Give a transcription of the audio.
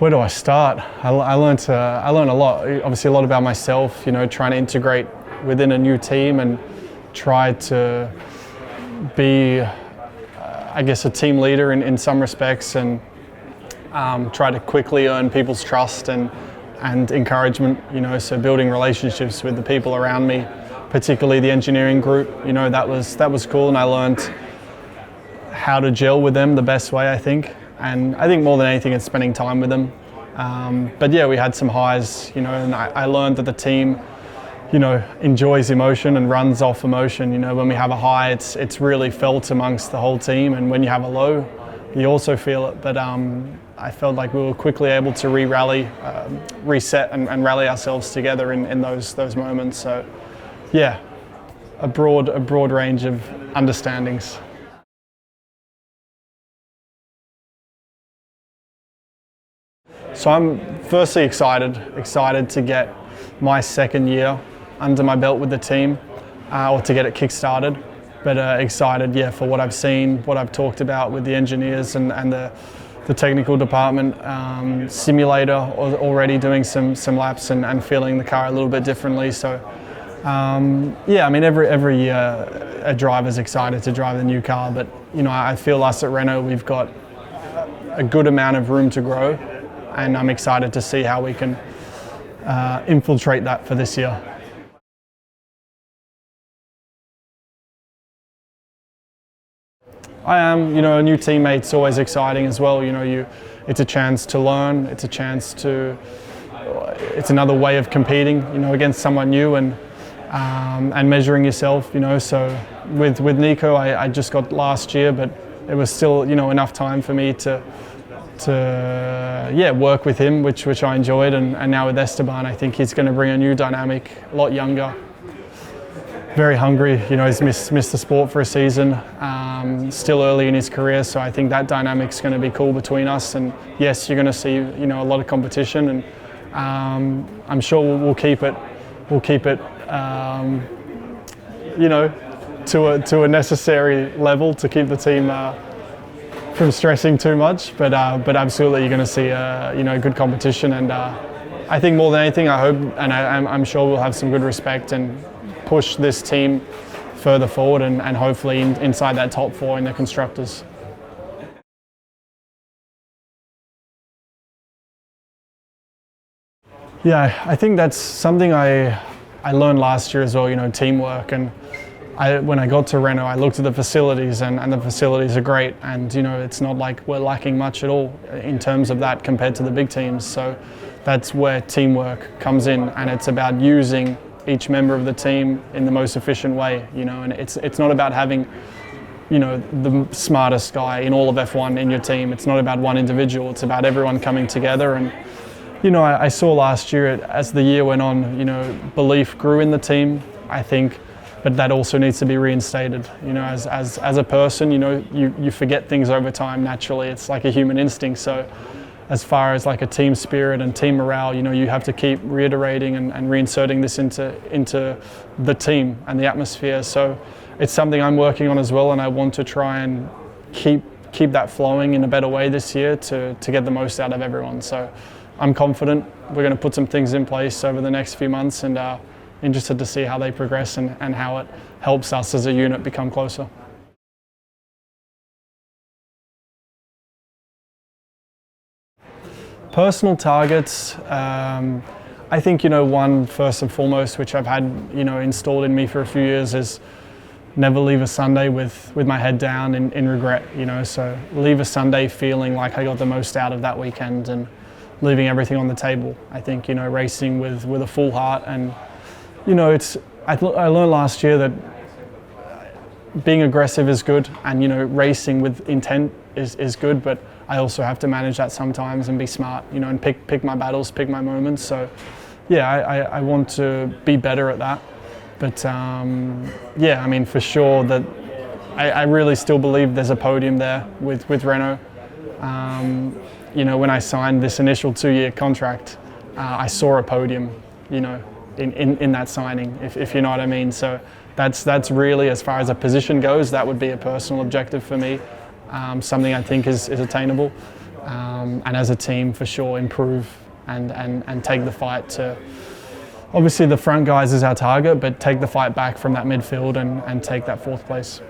Where do I start? I learned a lot. Obviously, a lot about myself. Trying to integrate within a new team and try to be, I guess, a team leader in some respects, and try to quickly earn people's trust and encouragement. So building relationships with the people around me, particularly the engineering group. That was cool, and I learned how to gel with them the best way, I think. And I think more than anything, it's spending time with them. But yeah, we had some highs, and I learned that the team, enjoys emotion and runs off emotion. When we have a high, it's really felt amongst the whole team, and when you have a low, you also feel it. But I felt like we were quickly able to rally, reset, and rally ourselves together in those moments. So yeah, a broad range of understandings. So I'm firstly excited to get my second year under my belt with the team, or to get it kick-started. But excited, yeah, for what I've seen, what I've talked about with the engineers and the technical department. Simulator already doing some laps and feeling the car a little bit differently. So yeah, I mean, every year a driver's excited to drive the new car, but I feel us at Renault, we've got a good amount of room to grow. And I'm excited to see how we can infiltrate that for this year. I am, a new teammate's always exciting as well. It's a chance to learn. It's another way of competing, against someone new and measuring yourself. So with Nico, I just got last year, but it was still, enough time for me to work with him, which I enjoyed, and now with Esteban, I think he's going to bring a new dynamic, a lot younger, very hungry. He's missed the sport for a season, still early in his career, so I think that dynamic's going to be cool between us. And yes, you're going to see a lot of competition, and I'm sure we'll keep it to a necessary level to keep the team from stressing too much, but absolutely you're going to see good competition, and I think more than anything, I hope and I'm sure we'll have some good respect and push this team further forward and hopefully inside that top four in the constructors. Yeah, I think that's something I learned last year as well. Teamwork. And when I got to Renault, I looked at the facilities, and the facilities are great, and it's not like we're lacking much at all in terms of that compared to the big teams. So that's where teamwork comes in, and it's about using each member of the team in the most efficient way. And it's not about having the smartest guy in all of F1 in your team. It's not about one individual. It's about everyone coming together. And I saw last year, as the year went on, belief grew in the team, I think. But that also needs to be reinstated. As a person, you forget things over time naturally. It's like a human instinct. So as far as like a team spirit and team morale, you have to keep reiterating and reinserting this into the team and the atmosphere. So it's something I'm working on as well, and I want to try and keep that flowing in a better way this year to get the most out of everyone. So I'm confident we're going to put some things in place over the next few months, and interested to see how they progress and how it helps us as a unit become closer. Personal targets, I think, one first and foremost, which I've had, installed in me for a few years, is never leave a Sunday with my head down in regret, so leave a Sunday feeling like I got the most out of that weekend and leaving everything on the table. I think, racing with a full heart, and I learned last year that being aggressive is good, and racing with intent is good, but I also have to manage that sometimes and be smart, and pick my battles, pick my moments. So yeah, I want to be better at that. But yeah, I mean, for sure that I really still believe there's a podium there with Renault. When I signed this initial 2-year contract, I saw a podium, in that signing, if you know what I mean. So that's really, as far as a position goes, that would be a personal objective for me, something I think is attainable. and as a team for sure improve and take the fight to, obviously the front guys is our target, but take the fight back from that midfield and take that 4th place.